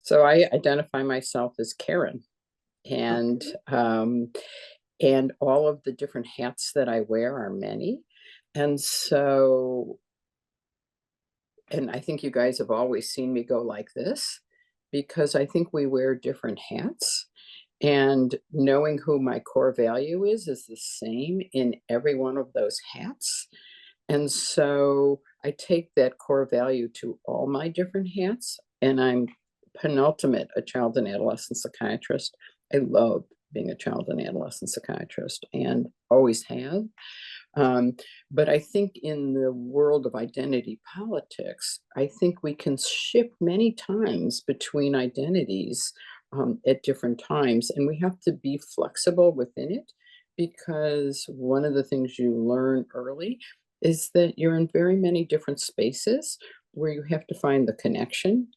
So I identify myself as Karen, and Okay. um, and all of the different hats that I wear are many. And so, and I think you guys have always seen me go like this because I think we wear different hats. And knowing who my core value is the same in every one of those hats. And so I take that core value to all my different hats, and I'm penultimate a child and adolescent psychiatrist. I love being a child and adolescent psychiatrist and always have. Um, but I think in the world of identity politics, I think we can shift many times between identities at different times, and we have to be flexible within it because one of the things you learn early is that you're in very many different spaces where you have to find the connection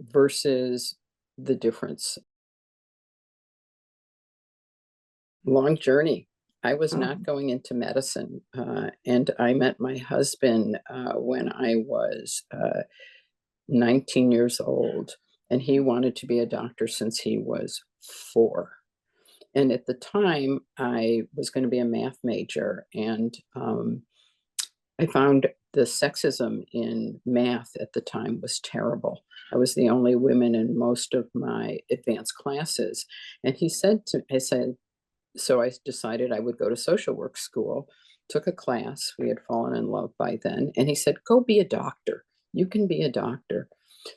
versus the difference. Long journey. I was not Um, going into medicine, and I met my husband when I was 19 years old, and he wanted to be a doctor since he was 4. And at the time, I was going to be a math major, and I found the sexism in math at the time was terrible. I was the only woman in most of my advanced classes. And I said, so I decided I would go to social work school, took a class. We had fallen in love by then. And he said, go be a doctor. You can be a doctor.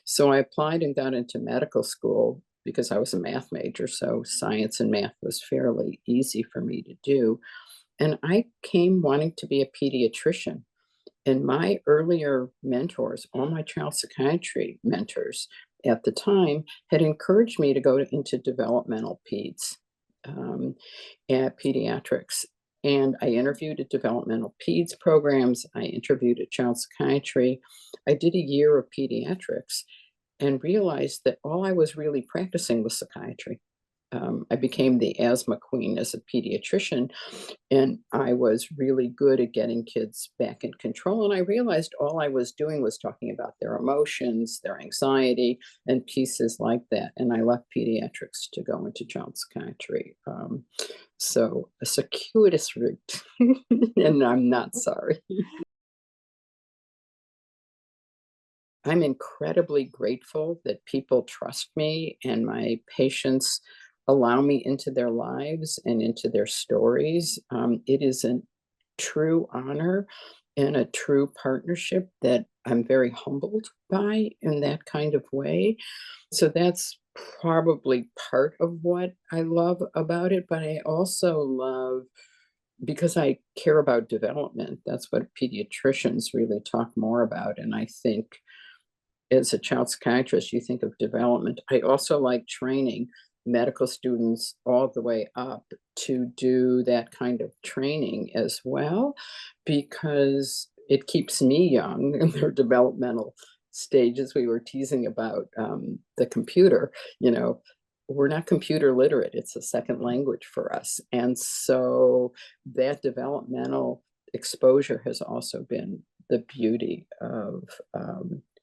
So I applied and got into medical school because I was a math major. So science and math was fairly easy for me to do. And I came wanting to be a pediatrician. And my earlier mentors, all my child psychiatry mentors at the time, had encouraged me to into developmental peds, um, at pediatrics. And I interviewed at developmental peds programs. I interviewed at child psychiatry. I did a year of pediatrics and realized that all I was really practicing was psychiatry. I became the asthma queen as a pediatrician, and I was really good at getting kids back in control. And I realized all I was doing was talking about their emotions, their anxiety, and pieces like that. And I left pediatrics to go into child psychiatry. So a circuitous route, and I'm not sorry. I'm incredibly grateful that people trust me and my patients allow me into their lives and into their stories. It is a true honor and a true partnership that I'm very humbled by in that kind of way. So that's probably part of what I love about it. But I also love, because I care about development, that's what pediatricians really talk more about. And I think as a child psychiatrist, you think of development. I also like training medical students all the way up to do that kind of training as well, because it keeps me young in their developmental stages. We were teasing about the computer, you know, we're not computer literate. It's a second language for us. And so that developmental exposure has also been the beauty of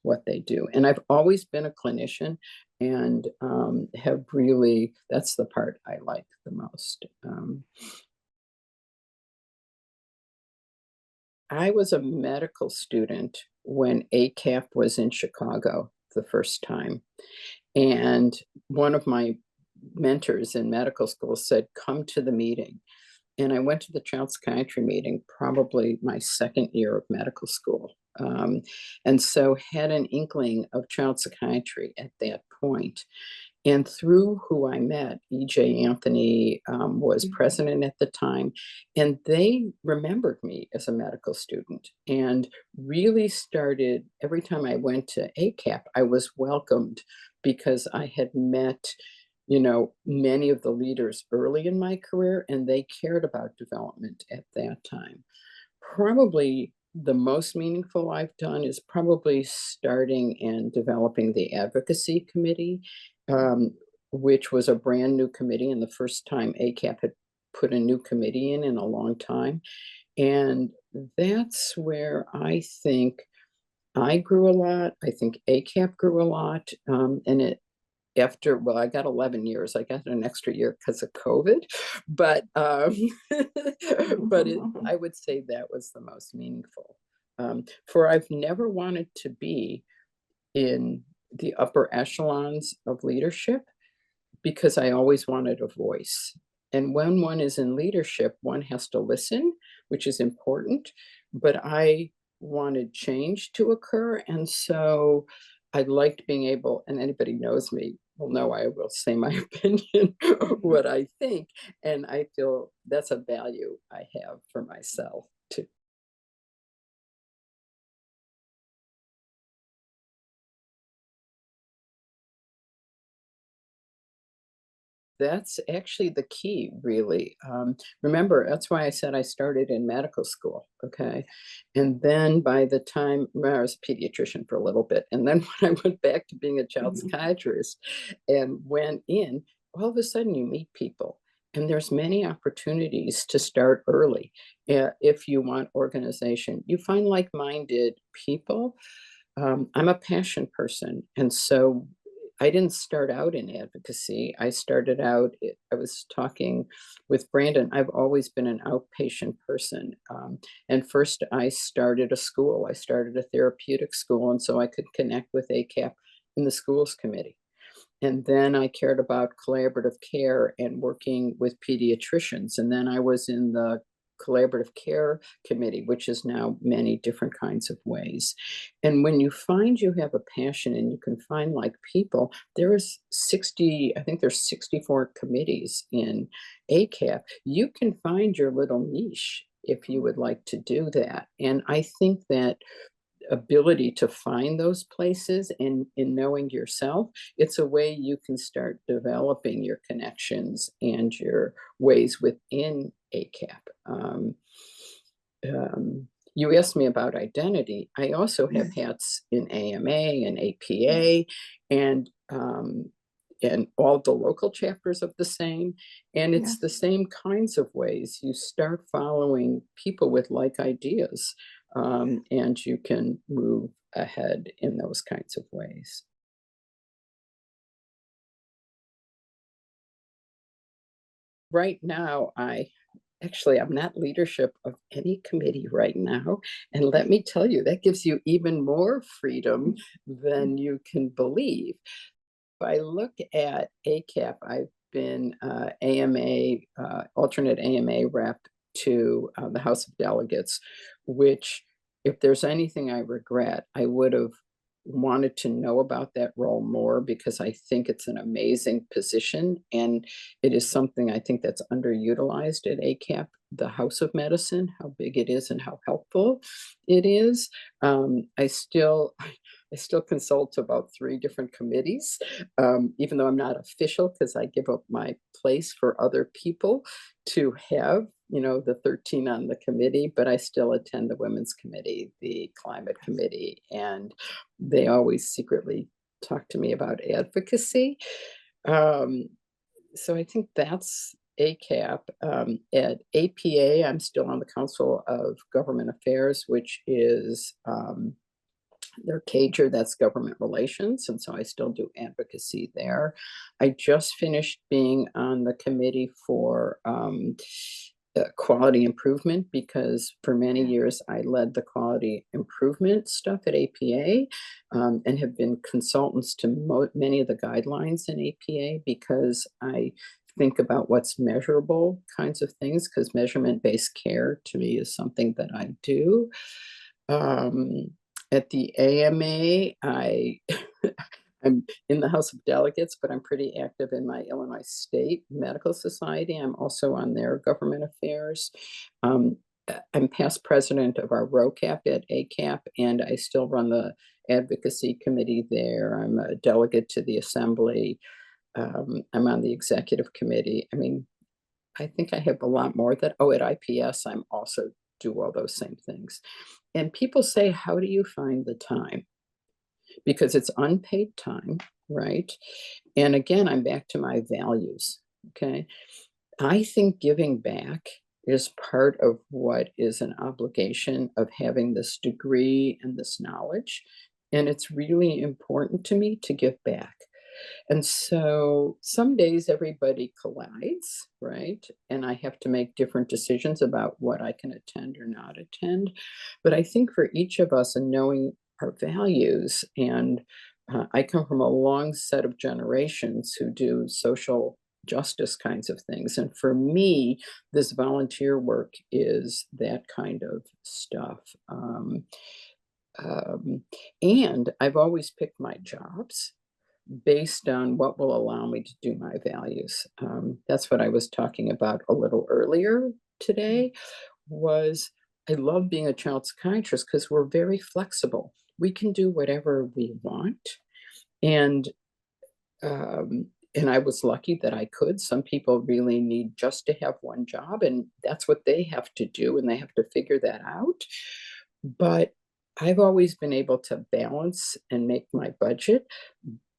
what they do. And I've always been a clinician and have really, that's the part I like the most. I was a medical student when ACAP was in Chicago the first time. And one of my mentors in medical school said, come to the meeting. And I went to the child psychiatry meeting, probably my second year of medical school. And so had an inkling of child psychiatry at that point. And through who I met, E.J. Anthony was president at the time, and they remembered me as a medical student and really started, every time I went to ACAP, I was welcomed because I had met, you know, many of the leaders early in my career, and they cared about development at that time. Probably the most meaningful I've done is probably starting and developing the advocacy committee, um, which was a brand new committee, and the first time ACAP had put a new committee in a long time. And that's where I think I grew a lot. I think ACAP grew a lot, and it after, well, I got 11 years. I got an extra year because of COVID, but I would say that was the most meaningful. For I've never wanted to be in the upper echelons of leadership because I always wanted a voice. And when one is in leadership, one has to listen, which is important. But I wanted change to occur. And so I liked being able, and anybody knows me will know I will say my opinion, what I think. And I feel that's a value I have for myself too. That's actually the key, really. Remember, that's why I said I started in medical school, okay? And then by the time, well, I was a pediatrician for a little bit, and then when I went back to being a child psychiatrist and went in, all of a sudden you meet people, and there's many opportunities to start early if you want organization. You find like-minded people. I'm a passion person, and so I didn't start out in advocacy. I started out, I was talking with Brandon. I've always been an outpatient person. And first, I started a school. I started a therapeutic school, and so I could connect with ACAP in the schools committee. And then I cared about collaborative care and working with pediatricians. And then I was in the collaborative care committee, which is now many different kinds of ways. And when you find you have a passion and you can find like people, there is 60, I think there's 64 committees in ACAP. You can find your little niche if you would like to do that. And I think that ability to find those places and in knowing yourself, it's a way you can start developing your connections and your ways within ACAP. You asked me about identity. I also have hats in AMA and APA and all the local chapters of the same. And Yeah. it's the same kinds of ways you start following people with like ideas, and you can move ahead in those kinds of ways. Right now, I'm not leadership of any committee right now. And let me tell you, that gives you even more freedom than you can believe. If I look at ACAP, I've been AMA, alternate AMA rep to the House of Delegates, which, if there's anything I regret, I would have wanted to know about that role more because I think it's an amazing position and it is something I think that's underutilized at ACAP, the House of Medicine, how big it is and how helpful it is. I still I still consult about 3 different committees, even though I'm not official because I give up my place for other people to have, the 13 on the committee, but I still attend the Women's Committee, the Climate Committee, and they always secretly talk to me about advocacy. Um, so I think that's ACAP. At APA, I'm still on the Council of Government Affairs, which is their cager, that's government relations, and so I still do advocacy there. I just finished being on the committee for quality improvement because for many Yeah. years I led the quality improvement stuff at APA, and have been consultants to many of the guidelines in APA because I think about what's measurable kinds of things because measurement-based care to me is something that I do. Um, at the AMA, I'm in the House of Delegates, but I'm pretty active in my Illinois State Medical Society. I'm also on their government affairs. I'm past president of our ROCAP at ACAP, and I still run the advocacy committee there. I'm a delegate to the assembly. I'm on the executive committee. I mean, I think I have a lot more that, oh, at IPS, I'm also do all those same things. And people say, how do you find the time? Because it's unpaid time, right? And again, I'm back to my values. Okay. I think giving back is part of what is an obligation of having this degree and this knowledge. And it's really important to me to give back. And so some days everybody collides, right? And I have to make different decisions about what I can attend or not attend. But I think for each of us and knowing our values, and I come from a long set of generations who do social justice kinds of things. And for me, this volunteer work is that kind of stuff. Um, and I've always picked my jobs based on what will allow me to do my values. That's what I was talking about a little earlier today, was I love being a child psychiatrist because we're very flexible. We can do whatever we want. And and I was lucky that I could. Some people really need just to have one job, and that's what they have to do, and they have to figure that out. But I've always been able to balance and make my budget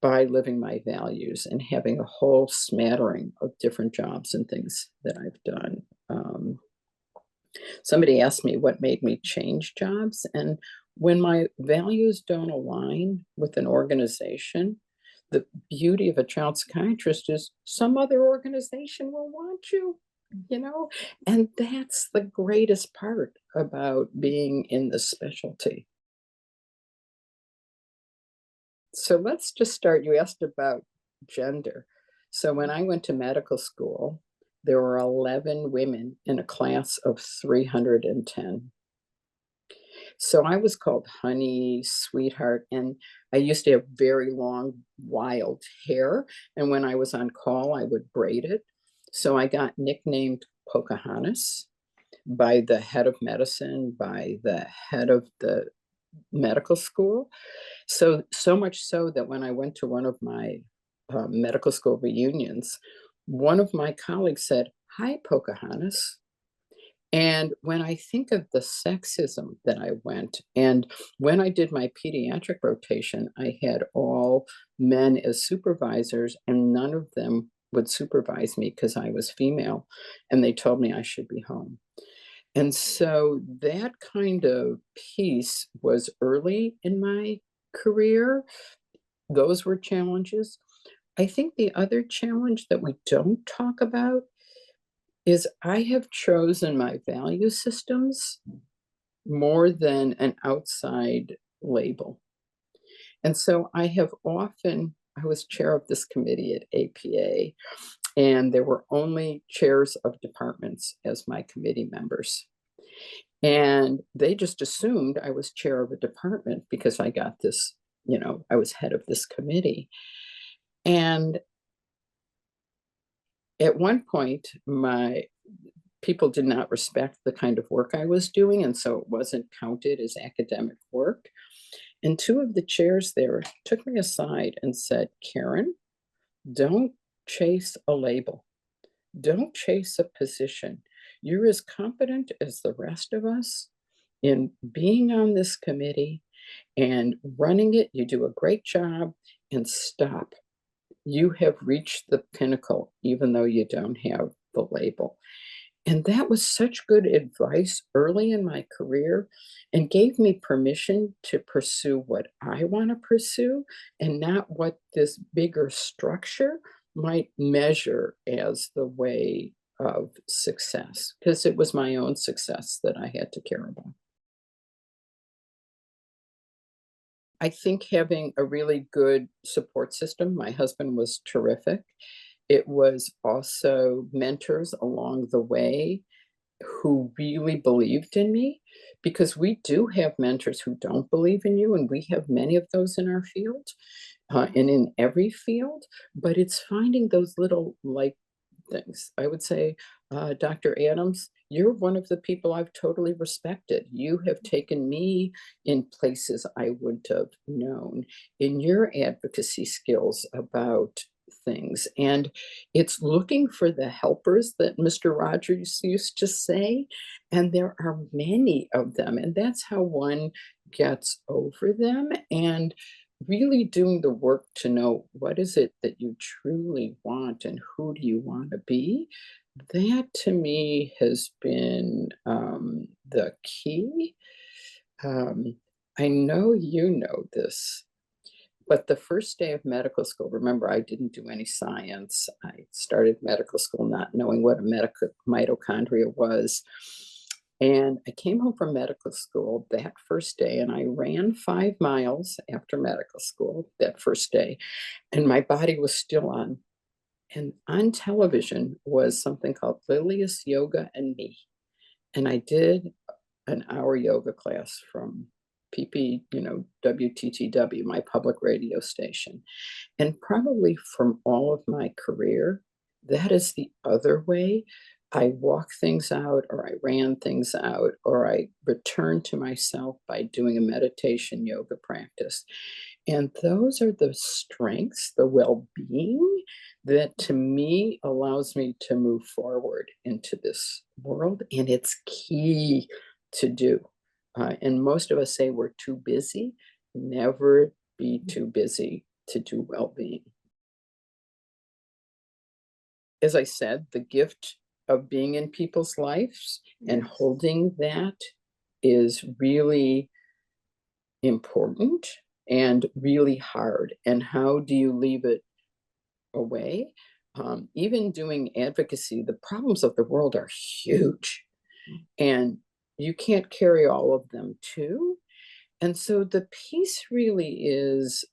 by living my values and having a whole smattering of different jobs and things that I've done. Somebody asked me what made me change jobs, and when my values don't align with an organization, the beauty of a child psychiatrist is some other organization will want you, you know? And that's the greatest part about being in the specialty. So let's just start. You asked about gender. So when I went to medical school, there were 11 women in a class of 310. So I was called honey, sweetheart, and I used to have very long, wild hair. And when I was on call, I would braid it. So I got nicknamed Pocahontas by the head of medicine, by the head of the medical school. So much so that when I went to one of my medical school reunions, one of my colleagues said, "Hi, Pocahontas." And when I think of the sexism that I went, and when I did my pediatric rotation, I had all men as supervisors, and none of them would supervise me because I was female, and they told me I should be home. And so that kind of piece was early in my career. Those were challenges. I think the other challenge that we don't talk about is I have chosen my value systems more than an outside label. And so I was chair of this committee at APA, and there were only chairs of departments as my committee members. And they just assumed I was chair of a department because I got this, I was head of this committee. And at one point, my people did not respect the kind of work I was doing, and so it wasn't counted as academic work. And two of the chairs there took me aside and said, "Karen, don't chase a label. Don't chase a position. You're as competent as the rest of us in being on this committee and running it. You do a great job, and stop. You have reached the pinnacle, even though you don't have the label." And that was such good advice early in my career and gave me permission to pursue what I want to pursue and not what this bigger structure might measure as the way of success, because it was my own success that I had to care about. I think having a really good support system, my husband was terrific. It was also mentors along the way who really believed in me, because we do have mentors who don't believe in you, and we have many of those in our field, and in every field, but it's finding those little light things. I would say, Dr. Adams, you're one of the people I've totally respected. You have taken me in places I wouldn't have known in your advocacy skills about things. And it's looking for the helpers that Mr. Rogers used to say. And there are many of them. And that's how one gets over them. And really doing the work to know what is it that you truly want and who do you want to be. That to me has been the key. um, I know you know this, But the first day of medical school, remember, I didn't do any science. I started medical school not knowing what a mitochondria was. And I came home from medical school that first day, and I ran 5 miles after medical school that first day, and my body was still on. And on television was something called Lilius Yoga and Me. And I did an hour yoga class from PP, WTTW, my public radio station. And probably from all of my career, that is the other way I walk things out, or I ran things out, or I return to myself by doing a meditation yoga practice. And those are the strengths, the well being that to me allows me to move forward into this world. And it's key to do. And most of us say we're too busy. Never be too busy to do well being. As I said, the gift of being in people's lives and holding that is really important and really hard. And how do you leave it away? Even doing advocacy, the problems of the world are huge, and you can't carry all of them too. And so the piece really is,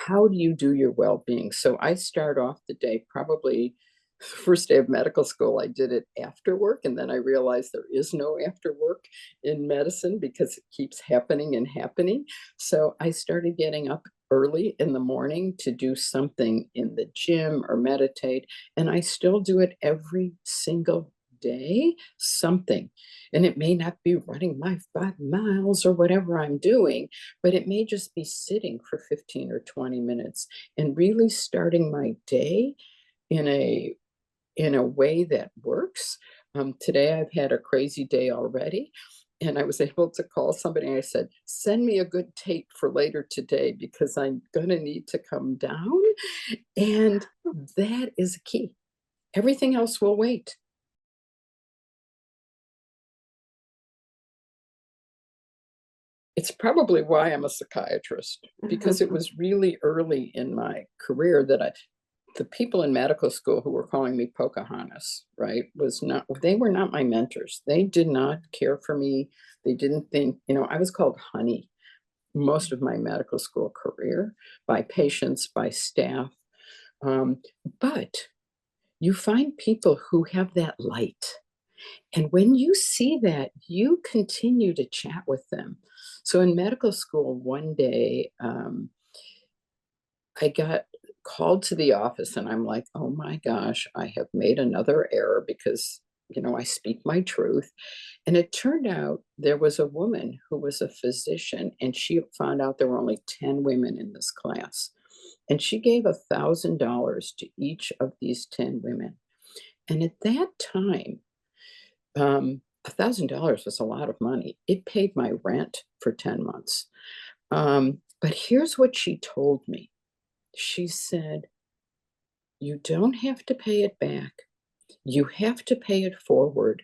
how do you do your well-being? So I start off the day, probably first day of medical school, I did it after work, and then I realized there is no after work in medicine because it keeps happening and happening. So I started getting up early in the morning to do something in the gym or meditate, and I still do it every single day, something. And it may not be running my 5 miles or whatever I'm doing, but it may just be sitting for 15 or 20 minutes and really starting my day in a way that works. Today I've had a crazy day already, and I was able to call somebody and I said, send me a good tape for later today because I'm going to need to come down. And that is key. Everything else will wait. It's probably why I'm a psychiatrist, because it was really early in my career that the people in medical school who were calling me Pocahontas, right, they were not my mentors. They did not care for me. They didn't think, I was called honey most of my medical school career by patients, by staff. Um, but you find people who have that light. And when you see that, you continue to chat with them. So in medical school, one day, I got called to the office and I'm like, oh my gosh, I have made another error because, I speak my truth. And it turned out there was a woman who was a physician, and she found out there were only 10 women in this class. And she gave $1,000 to each of these 10 women. And at that time, $1,000 was a lot of money. It paid my rent for 10 months. But here's what she told me. She said, you don't have to pay it back. You have to pay it forward.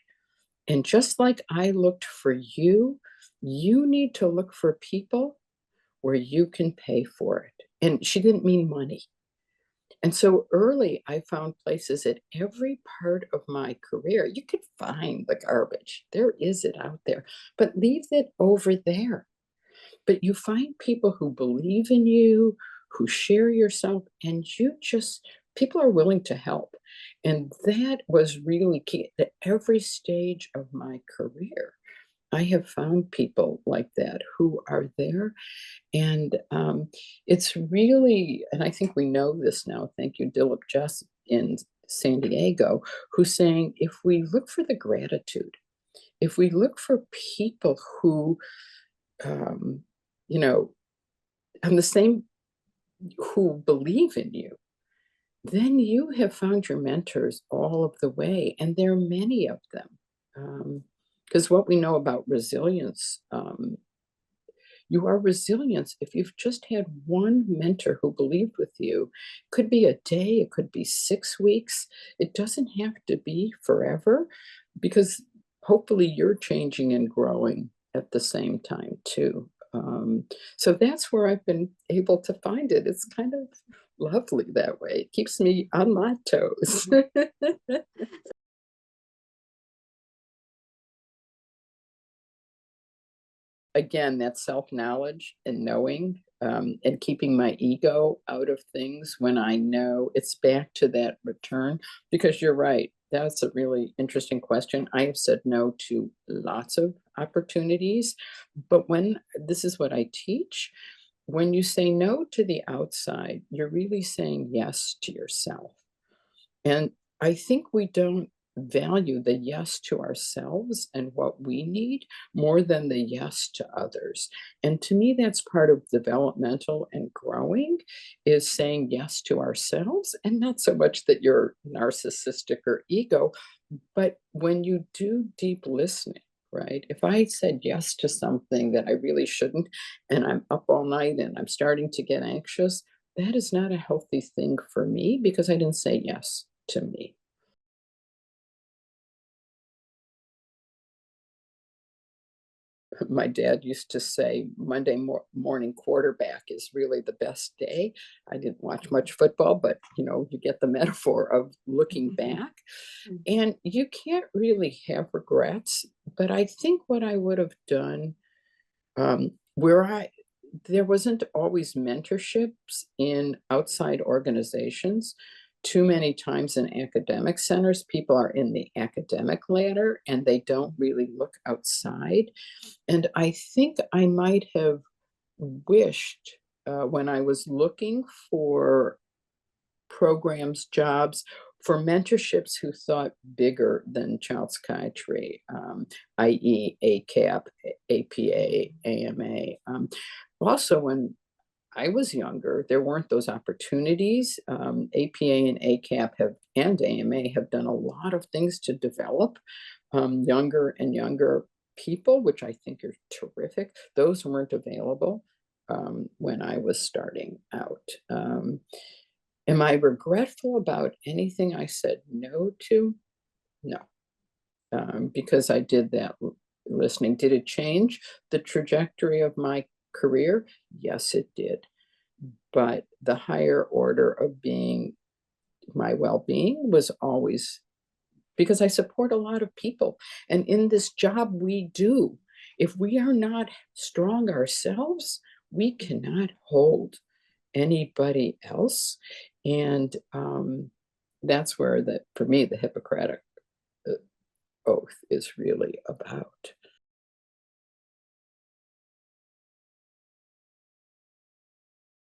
And just like I looked for you, you need to look for people where you can pay for it. And she didn't mean money. And so early, I found places at every part of my career. You could find the garbage. There is it out there, but leave it over there. But you find people who believe in you, who share yourself, and people are willing to help. And that was really key at every stage of my career. I have found people like that who are there. And it's really, and I think we know this now, thank you, Dilip Jess in San Diego, who's saying if we look for the gratitude, if we look for people who, um, you know, on the same, who believe in you, then you have found your mentors all of the way. And there are many of them. Because what we know about resilience, you are resilient if you've just had one mentor who believed with you. It could be a day, it could be 6 weeks. It doesn't have to be forever, because hopefully you're changing and growing at the same time too. So that's where I've been able to find it. It's kind of lovely that way. It keeps me on my toes. Again, that self-knowledge and knowing, and keeping my ego out of things when I know it's back to that return, because you're right, that's a really interesting question. I have said no to lots of opportunities, but when this is what I teach, when you say no to the outside, you're really saying yes to yourself. And I think we don't value the yes to ourselves and what we need more than the yes to others. And to me, that's part of developmental and growing is saying yes to ourselves and not so much that you're narcissistic or ego, but when you do deep listening, right? If I said yes to something that I really shouldn't, and I'm up all night and I'm starting to get anxious, that is not a healthy thing for me because I didn't say yes to me. My dad used to say Monday morning quarterback is really the best day. I didn't watch much football, but you get the metaphor of looking back. And you can't really have regrets. But I think what I would have done, where there wasn't always mentorships in outside organizations. Too many times in academic centers, people are in the academic ladder and they don't really look outside. And I think I might have wished when I was looking for programs, jobs, for mentorships who thought bigger than child psychiatry, i.e., ACAP, APA, AMA. Also, when I was younger, there weren't those opportunities. APA and ACAP and AMA have done a lot of things to develop younger and younger people, which I think are terrific. Those weren't available when I was starting out. Am I regretful about anything I said no to? No, because I did that listening. Did it change the trajectory of my career? Yes, it did. But the higher order of being my well-being was always because I support a lot of people. And in this job we do, if we are not strong ourselves, we cannot hold anybody else. And that's where for me, the Hippocratic uh, oath is really about.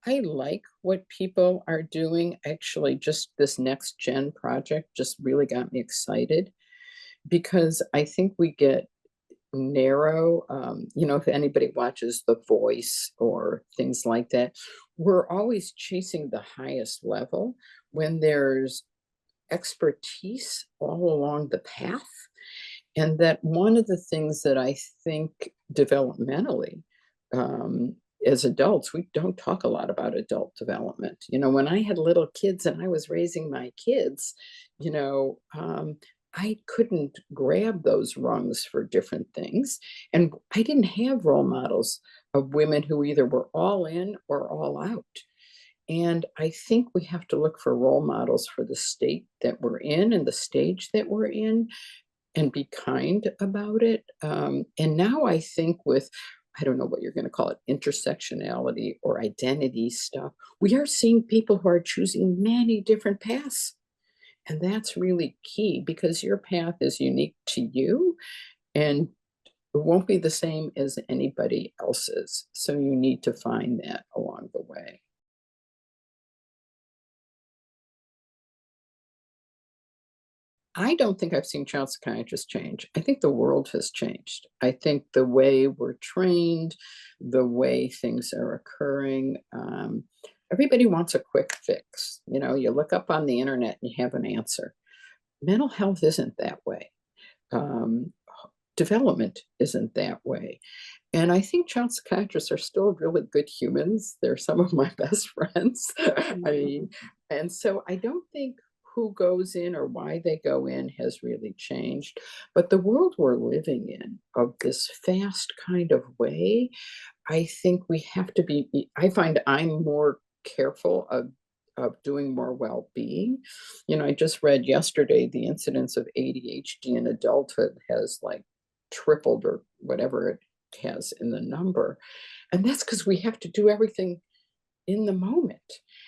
I like what people are doing. Actually, just this next gen project just really got me excited because I think we get narrow. If anybody watches The Voice or things like that, we're always chasing the highest level when there's expertise all along the path. And that one of the things that I think developmentally, as adults, we don't talk a lot about adult development. When I had little kids and I was raising my kids, I couldn't grab those rungs for different things. And I didn't have role models of women who either were all in or all out. And I think we have to look for role models for the state that we're in and the stage that we're in and be kind about it. And now I think with, I don't know what you're going to call it, intersectionality or identity stuff, we are seeing people who are choosing many different paths. And that's really key because your path is unique to you and it won't be the same as anybody else's. So you need to find that along the way. I don't think I've seen child psychiatrists change. I think the world has changed. I think the way we're trained, the way things are occurring, everybody wants a quick fix. You look up on the internet and you have an answer. Mental health isn't that way. Um, Development isn't that way. And I think child psychiatrists are still really good humans. They're some of my best friends. I mean, and so I don't think who goes in or why they go in has really changed. But the world we're living in, of this fast kind of way, I think we have to be I find I'm more careful of doing more well-being. You know, I just read yesterday the incidence of ADHD in adulthood has, like, tripled or whatever it has in the number, and that's because we have to do everything in the moment.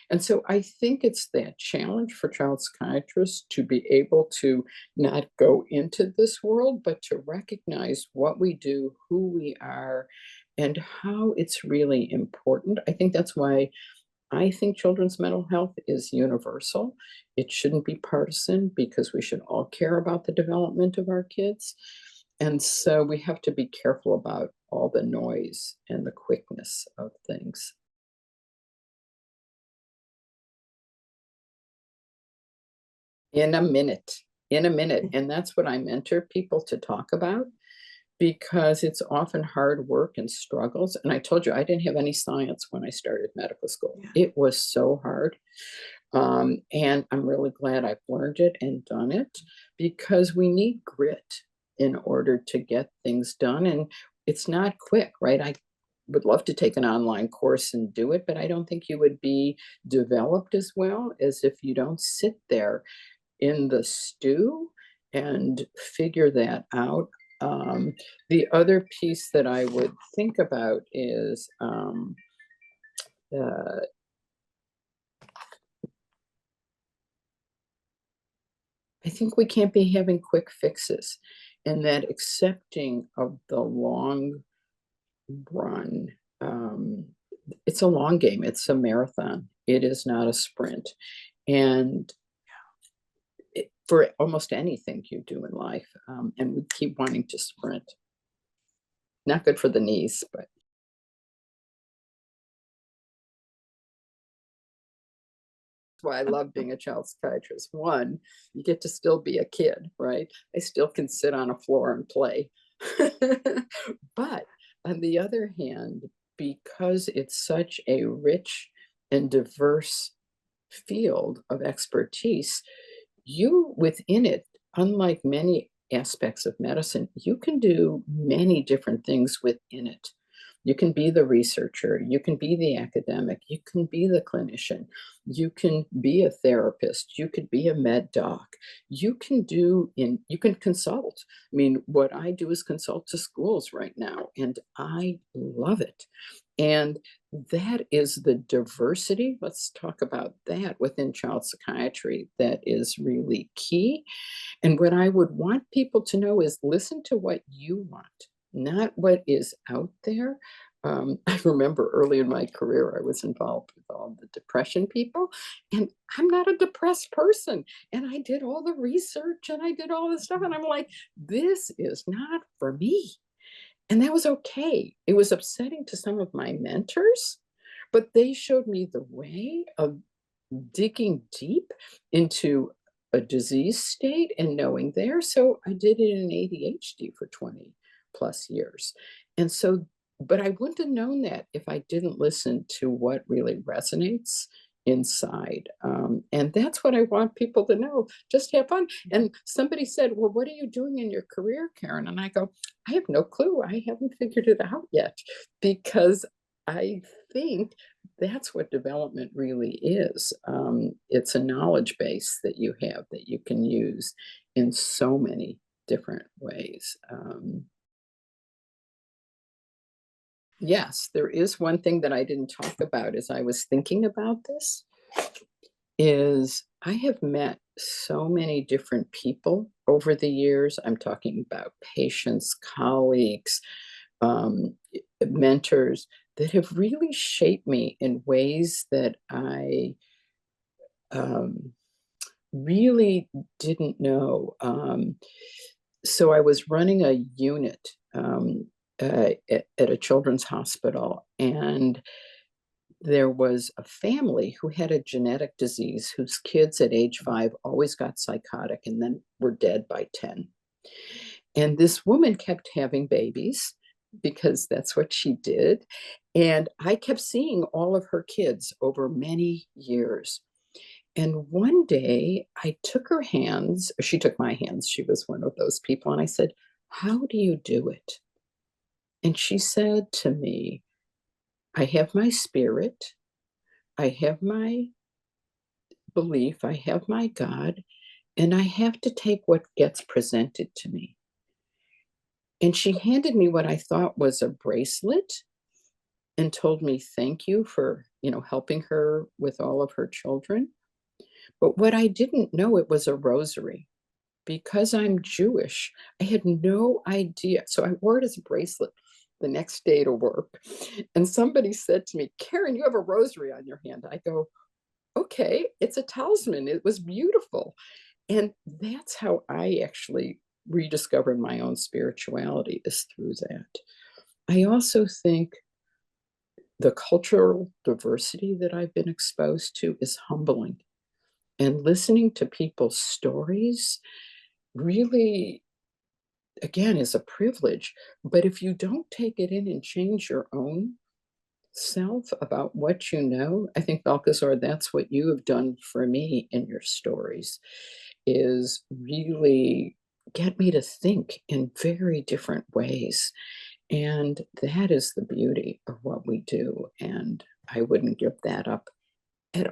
And so I think it's that challenge for child psychiatrists to be able to not go into this world, but to recognize what we do, who we are, and how it's really important. I think that's why I think children's mental health is universal. It shouldn't be partisan because we should all care about the development of our kids. And so we have to be careful about all the noise and the quickness of things. In a minute, and that's what I mentor people to talk about because it's often hard work and struggles, and I told you I didn't have any science when I started medical school. Yeah. It was so hard, and I'm really glad I've learned it and done it because we need grit in order to get things done, and it's not quick, right? I would love to take an online course and do it, but I don't think you would be developed as well as if you don't sit there in the stew and figure that out. Um, the other piece that I would think about is uh, I think we can't be having quick fixes, and that accepting of the long run. Um, it's a long game, it's a marathon, it is not a sprint. And for almost anything you do in life, and we keep wanting to sprint. Not good for the knees, but why I love being a child psychiatrist. One, you get to still be a kid, right? I still can sit on a floor and play. But on the other hand, because it's such a rich and diverse field of expertise, you within it, unlike many aspects of medicine, you can do many different things within it. You can be the researcher, you can be the academic, you can be the clinician, you can be a therapist, you could be a med doc, you can consult. I mean, what I do is consult to schools right now, and I love it. And that is the diversity. Let's talk about that within child psychiatry. That is really key. And what I would want people to know is listen to what you want, not what is out there. I remember early in my career, I was involved with all the depression people, and I'm not a depressed person. And I did all the research and I did all this stuff, and I'm like, this is not for me. And that was okay. It was upsetting to some of my mentors, but they showed me the way of digging deep into a disease state and knowing there. So I did it in ADHD for 20 plus years. And so, but I wouldn't have known that if I didn't listen to what really resonates inside. And that's what I want people to know. Just have fun. And somebody said, well, what are you doing in your career, Karen? And I go, I have no clue. I haven't figured it out yet because I think that's what development really is. It's a knowledge base that you have that you can use in so many different ways. Yes, there is one thing that I didn't talk about as I was thinking about this is I have met so many different people over the years. I'm talking about patients, colleagues, mentors that have really shaped me in ways that I um, really didn't know. So I was running a unit at a children's hospital, and there was a family who had a genetic disease whose kids at age 5 always got psychotic and then were dead by 10. And this woman kept having babies because that's what she did. And I kept seeing all of her kids over many years. And one day I took her hands, or she took my hands. She was one of those people. And I said, how do you do it? And she said to me, I have my spirit, I have my belief, I have my God, and I have to take what gets presented to me. And she handed me what I thought was a bracelet and told me thank you for, helping her with all of her children. But what I didn't know, it was a rosary. Because I'm Jewish, I had no idea. So I wore it as a bracelet the next day to work. And somebody said to me, Karen, you have a rosary on your hand. I go, okay, it's a talisman. It was beautiful. And that's how I actually rediscovered my own spirituality, is through that. I also think the cultural diversity that I've been exposed to is humbling. And listening to people's stories really, again, is a privilege. But if you don't take it in and change your own self about what you know, I think, Balthazar, that's what you have done for me in your stories, is really get me to think in very different ways. And that is the beauty of what we do. And I wouldn't give that up at